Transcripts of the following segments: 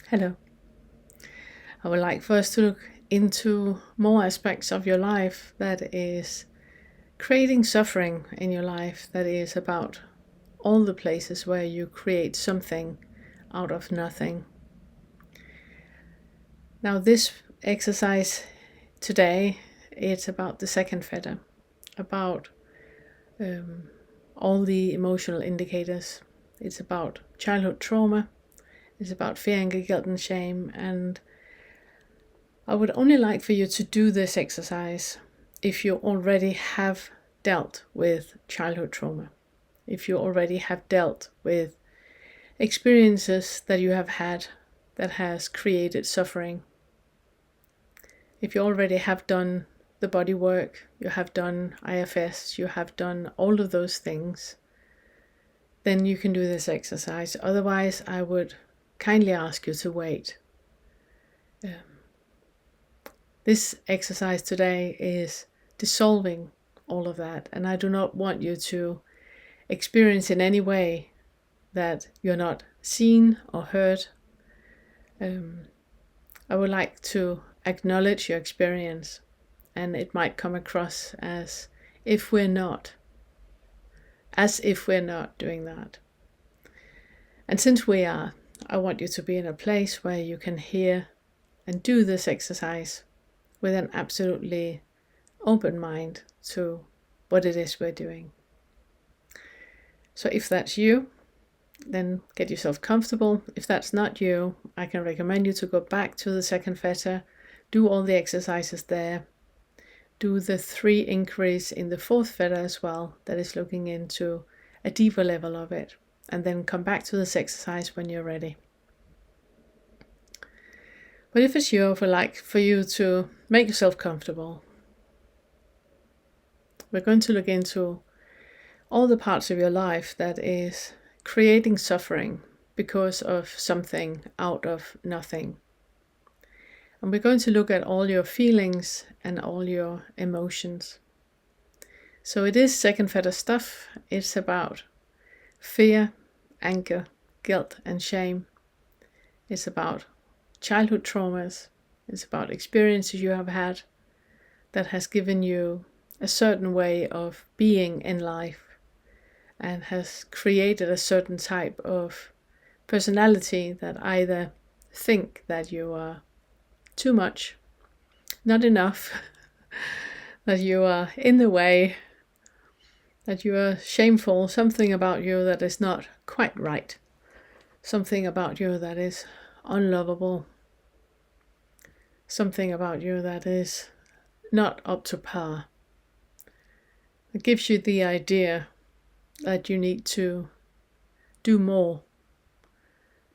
Hello. I would like for us to look into more aspects of your life that is creating suffering in your life, that is about all the places where you create something out of nothing. Now, this exercise today, it's about the second fetter, about all the emotional indicators. It's about childhood trauma, it's about fear, anger, guilt, and shame, and I would only like for you to do this exercise if you already have dealt with childhood trauma, if you already have dealt with experiences that you have had that has created suffering, if you already have done the body work, you have done IFS, you have done all of those things, then you can do this exercise. Otherwise, I would kindly ask you to wait. This exercise today is dissolving all of that, and I do not want you to experience in any way that you're not seen or heard. I would like to acknowledge your experience, and it might come across as if we're not doing that. And since we are, I want you to be in a place where you can hear and do this exercise with an absolutely open mind to what it is we're doing. So if that's you, then get yourself comfortable. If that's not you, I can recommend you to go back to the second fetter, do all the exercises there, do the 3 inquiries in the fourth fetter as well, that is looking into a deeper level of it, and then come back to this exercise when you're ready. But if it's you, I would like for you to make yourself comfortable. We're going to look into all the parts of your life that is creating suffering because of something out of nothing. And we're going to look at all your feelings and all your emotions. So it is second fetter stuff. It's about fear, anger, guilt, and shame. It's about childhood traumas. It's about experiences you have had that has given you a certain way of being in life and has created a certain type of personality that either think that you are too much, not enough, that you are in the way, that you are shameful, something about you that is not quite right, something about you that is unlovable, something about you that is not up to par. It gives you the idea that you need to do more,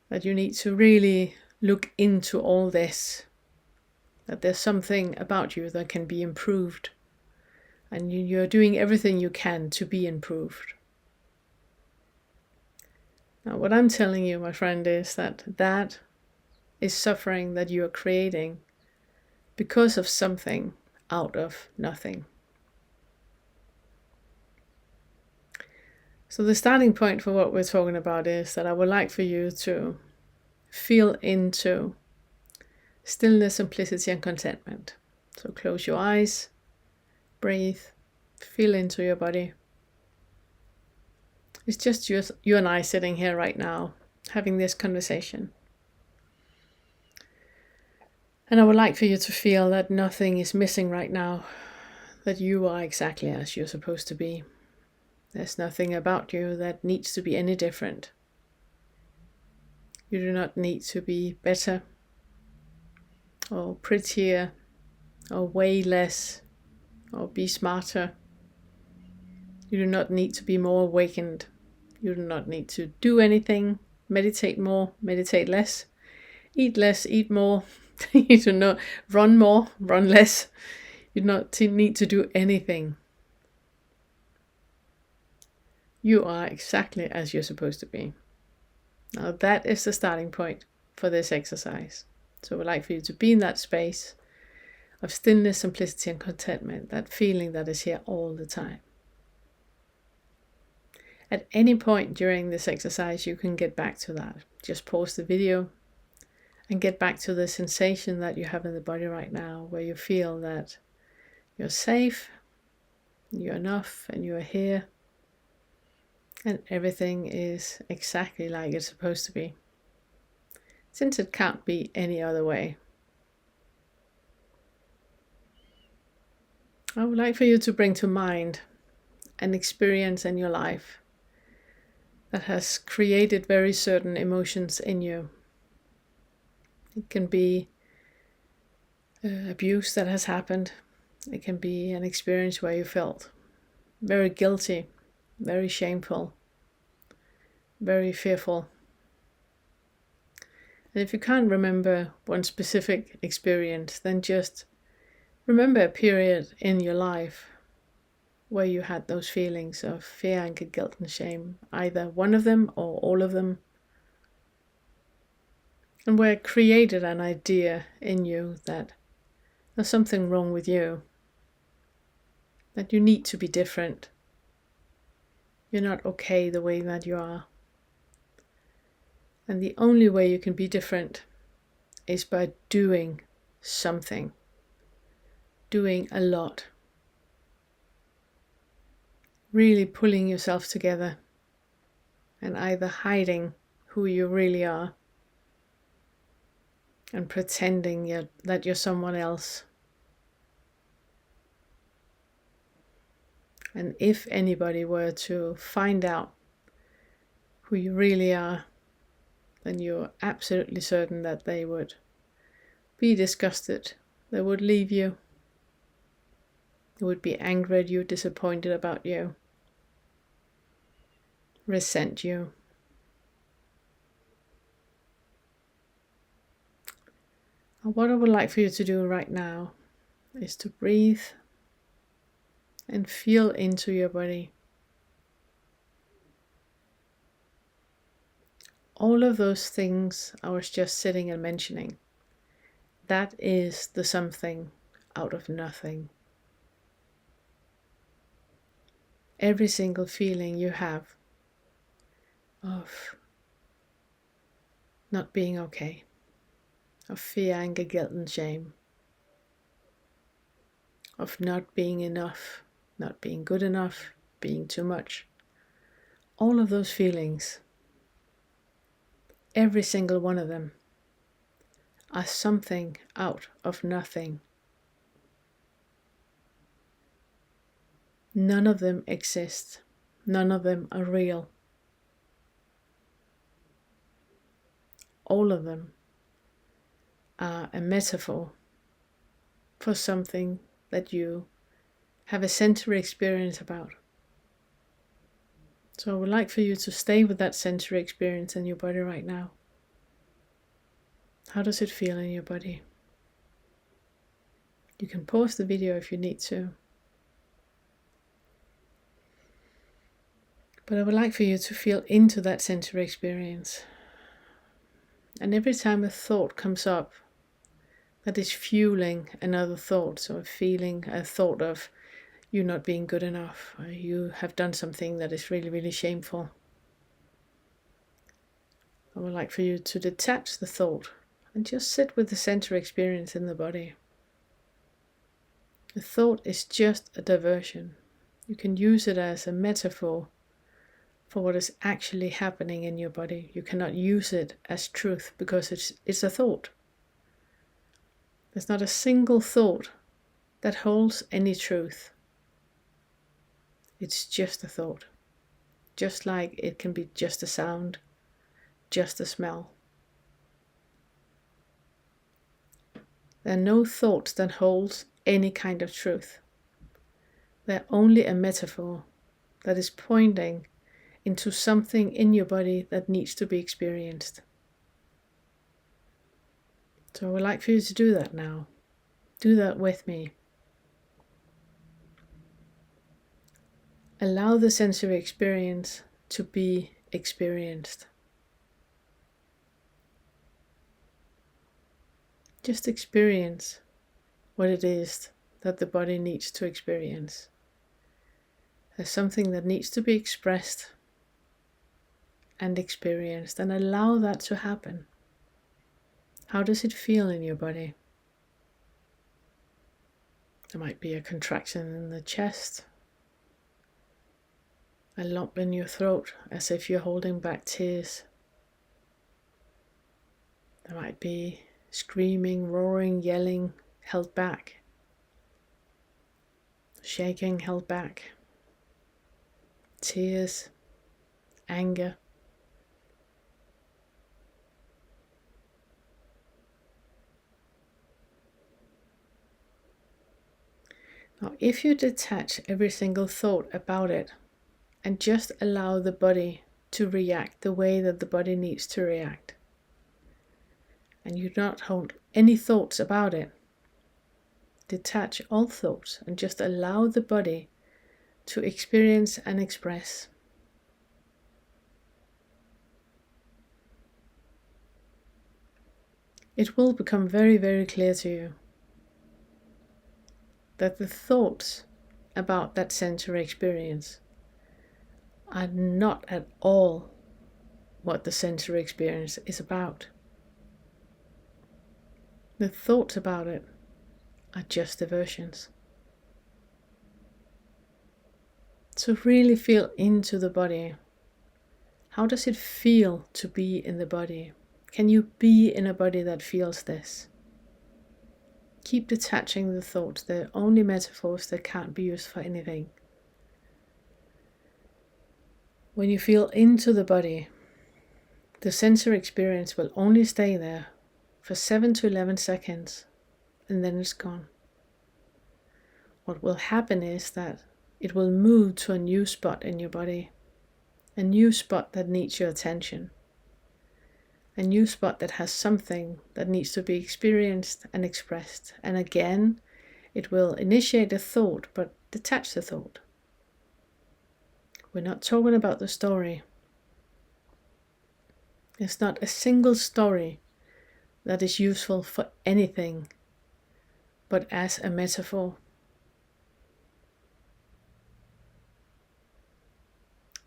that you need to really look into all this, that there's something about you that can be improved, and you're doing everything you can to be improved. Now, what I'm telling you, my friend, is that is suffering that you are creating because of something out of nothing. So the starting point for what we're talking about is that I would like for you to feel into stillness, simplicity, and contentment. So close your eyes, breathe, feel into your body. It's just you and I sitting here right now, having this conversation. And I would like for you to feel that nothing is missing right now, that you are exactly as you're supposed to be. There's nothing about you that needs to be any different. You do not need to be better or prettier or weigh less or be smarter. You do not need to be more awakened. You do not need to do anything. Meditate more, meditate less. Eat less, eat more. You do not run more, run less. You do not need to do anything. You are exactly as you're supposed to be. Now that is the starting point for this exercise. So I would like for you to be in that space of stillness, simplicity, and contentment, that feeling that is here all the time. At any point during this exercise, you can get back to that. Just pause the video And get back to the sensation that you have in the body right now, where you feel that you're safe, you're enough, and you're here. And everything is exactly like it's supposed to be, since it can't be any other way. I would like for you to bring to mind an experience in your life that has created very certain emotions in you. It can be abuse that has happened. It can be an experience where you felt very guilty, very shameful, very fearful. And if you can't remember one specific experience, then just remember a period in your life where you had those feelings of fear, anger, guilt, and shame, either one of them or all of them, and where it created an idea in you that there's something wrong with you, that you need to be different. You're not okay the way that you are. And the only way you can be different is by doing something, doing a lot. Really pulling yourself together and either hiding who you really are and pretending that you're someone else. And if anybody were to find out who you really are, then you're absolutely certain that they would be disgusted. They would leave you. They would be angry at you, disappointed about you, resent you. And what I would like for you to do right now is to breathe and feel into your body. All of those things I was just sitting and mentioning, that is the something out of nothing. Every single feeling you have of not being okay, of fear, anger, guilt, and shame, of not being enough, not being good enough, being too much. All of those feelings, every single one of them, are something out of nothing. None of them exist. None of them are real. All of them are a metaphor for something that you have a sensory experience about. So I would like for you to stay with that sensory experience in your body right now. How does it feel in your body? You can pause the video if you need to. But I would like for you to feel into that sensory experience. And every time a thought comes up that is fueling another thought, so a thought of you not being good enough, or you have done something that is really, really shameful, I would like for you to detach the thought and just sit with the sensory experience in the body. The thought is just a diversion. You can use it as a metaphor for what is actually happening in your body. You cannot use it as truth because it's a thought. There's not a single thought that holds any truth. It's just a thought. Just like it can be just a sound, just a smell. There are no thoughts that hold any kind of truth. They're only a metaphor that is pointing into something in your body that needs to be experienced. So I would like for you to do that now. Do that with me. Allow the sensory experience to be experienced. Just experience what it is that the body needs to experience. There's something that needs to be expressed and experienced, and allow that to happen. How does it feel in your body? There might be a contraction in the chest, a lump in your throat as if you're holding back tears. There might be screaming, roaring, yelling, held back. Shaking, held back. Tears, anger. Now, if you detach every single thought about it and just allow the body to react the way that the body needs to react, and you do not hold any thoughts about it, detach all thoughts and just allow the body to experience and express. It will become very, very clear to you that the thoughts about that sensory experience are not at all what the sensory experience is about. The thoughts about it are just diversions. So really feel into the body. How does it feel to be in the body? Can you be in a body that feels this? Keep detaching the thoughts. They're only metaphors that can't be used for anything. When you feel into the body, the sensory experience will only stay there for 7 to 11 seconds, and then it's gone. What will happen is that it will move to a new spot in your body, a new spot that needs your attention, a new spot that has something that needs to be experienced and expressed. And again, it will initiate a thought, but detach the thought. We're not talking about the story. There's not a single story that is useful for anything but as a metaphor.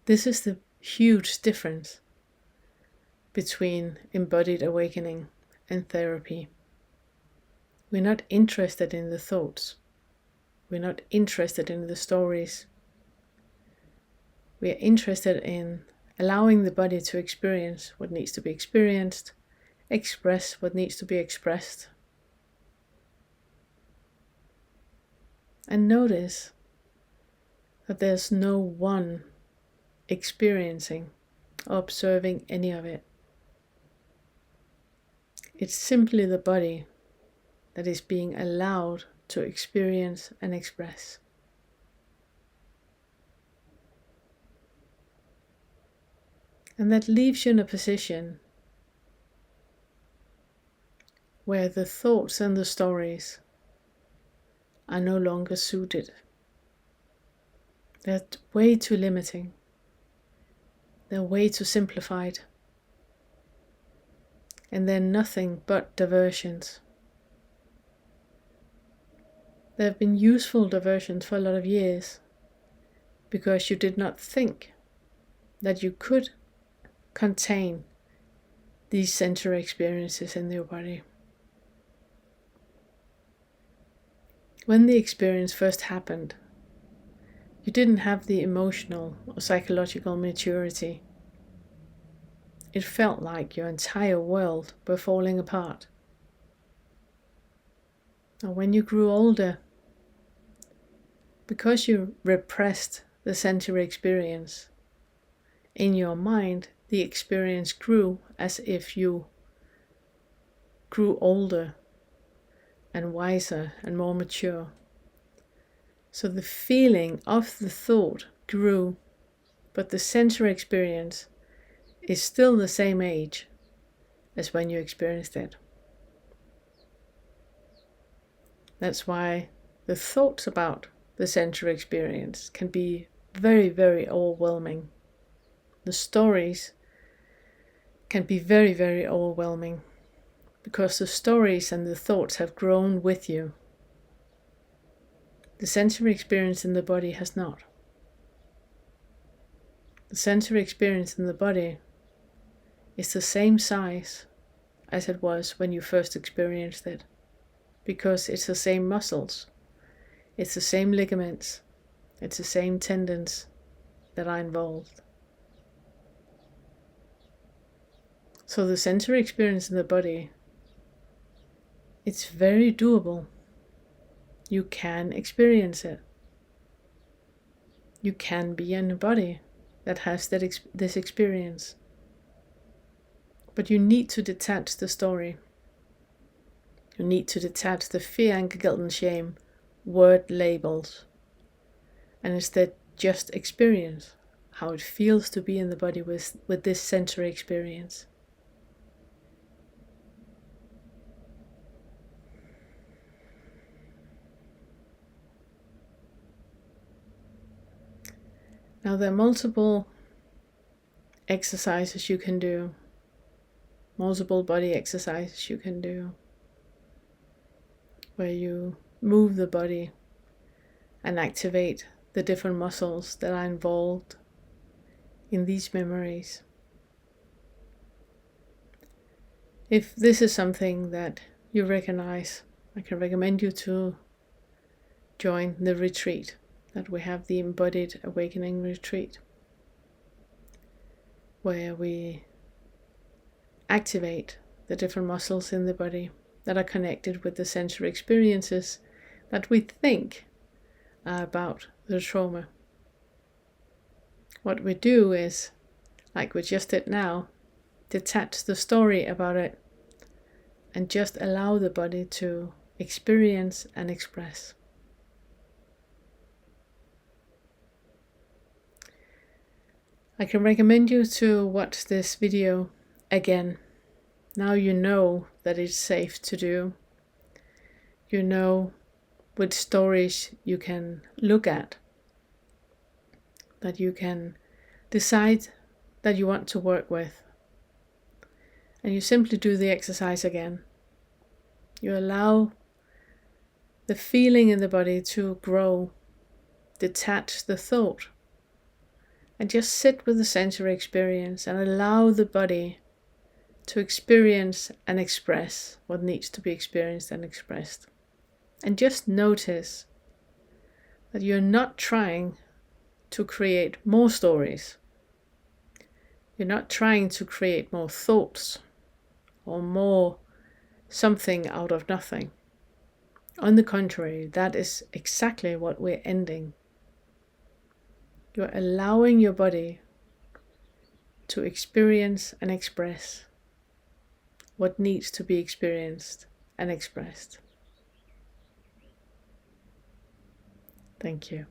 This is the huge difference between embodied awakening and therapy. We're not interested in the thoughts. We're not interested in the stories. We are interested in allowing the body to experience what needs to be experienced, express what needs to be expressed. And notice that there's no one experiencing or observing any of it. It's simply the body that is being allowed to experience and express. And that leaves you in a position where the thoughts and the stories are no longer suited. They're way too limiting. They're way too simplified. And they're nothing but diversions. There have been useful diversions for a lot of years because you did not think that you could contain these sensory experiences in your body. When the experience first happened, you didn't have the emotional or psychological maturity. It felt like your entire world were falling apart. And when you grew older, because you repressed the sensory experience, in your mind, the experience grew as if you grew older and wiser and more mature. So the feeling of the thought grew, but the sensory experience is still the same age as when you experienced it. That's why the thoughts about the sensory experience can be very, very overwhelming. The stories can be very, very overwhelming because the stories and the thoughts have grown with you. The sensory experience in the body has not. The sensory experience in the body is the same size as it was when you first experienced it, because it's the same muscles, it's the same ligaments, it's the same tendons that are involved. So the sensory experience in the body, it's very doable. You can experience it. You can be in a body that has this experience. But you need to detach the story. You need to detach the fear, anger, guilt, and shame word labels, and instead just experience how it feels to be in the body with this sensory experience. Now there are multiple exercises you can do, multiple body exercises you can do, where you move the body and activate the different muscles that are involved in these memories. If this is something that you recognize, I can recommend you to join the retreat that we have, the Embodied Awakening retreat, where we activate the different muscles in the body that are connected with the sensory experiences that we think are about the trauma. What we do is, like we just did now, detach the story about it and just allow the body to experience and express. I can recommend you to watch this video again. Now you know that it's safe to do. You know which stories you can look at, that you can decide that you want to work with. And you simply do the exercise again. You allow the feeling in the body to grow, detach the thought, and just sit with the sensory experience and allow the body to experience and express what needs to be experienced and expressed. And just notice that you're not trying to create more stories. You're not trying to create more thoughts or more something out of nothing. On the contrary, that is exactly what we're ending. You're allowing your body to experience and express what needs to be experienced and expressed. Thank you.